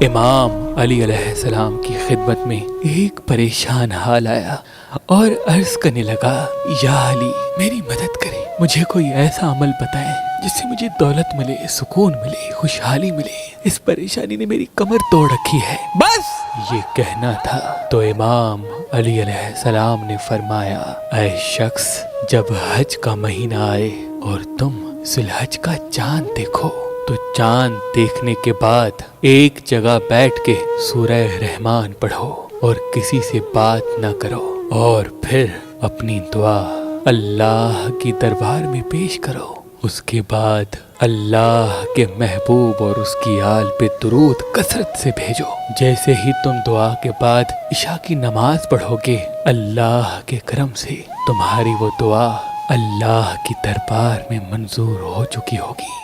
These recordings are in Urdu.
امام علی علیہ السلام کی خدمت میں ایک پریشان حال آیا اور عرض کرنے لگا، یا علی میری مدد کرے، مجھے کوئی ایسا عمل بتائیں جس سے مجھے دولت ملے، سکون ملے، خوشحالی ملے۔ اس پریشانی نے میری کمر توڑ رکھی ہے، بس یہ کہنا تھا تو امام علی علیہ السلام نے فرمایا، اے شخص، جب حج کا مہینہ آئے اور تم ذی الحج کا چاند دیکھو تو چاند دیکھنے کے بعد ایک جگہ بیٹھ کے سورہ رحمان پڑھو اور کسی سے بات نہ کرو، اور پھر اپنی دعا اللہ کی دربار میں پیش کرو۔ اس کے بعد اللہ کے محبوب اور اس کی آل پہ درود کثرت سے بھیجو۔ جیسے ہی تم دعا کے بعد عشاء کی نماز پڑھو گے، اللہ کے کرم سے تمہاری وہ دعا اللہ کی دربار میں منظور ہو چکی ہوگی۔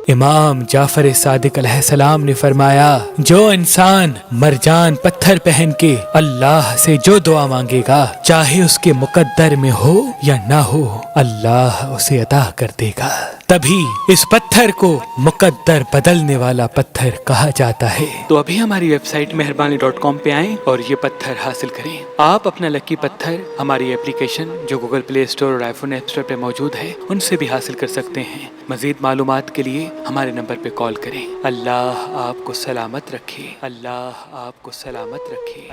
امام جعفر صادق علیہ السلام نے فرمایا، جو انسان مرجان پتھر پہن کے اللہ سے جو دعا مانگے گا، چاہے اس کے مقدر میں ہو یا نہ ہو، اللہ اسے عطا کر دے گا۔ تبھی اس پتھر کو مقدر بدلنے والا پتھر کہا جاتا ہے۔ تو ابھی ہماری ویب سائٹ مہربانی.com پہ آئیں اور یہ پتھر حاصل کریں۔ آپ اپنا لکی پتھر ہماری اپلیکیشن جو گوگل پلے اسٹور اور آئی فون ایپ اسٹور پہ موجود ہے ان سے بھی حاصل کر سکتے ہیں۔ مزید معلومات کے لیے ہمارے نمبر پہ کال کریں۔ اللہ آپ کو سلامت رکھے، اللہ آپ کو سلامت رکھے۔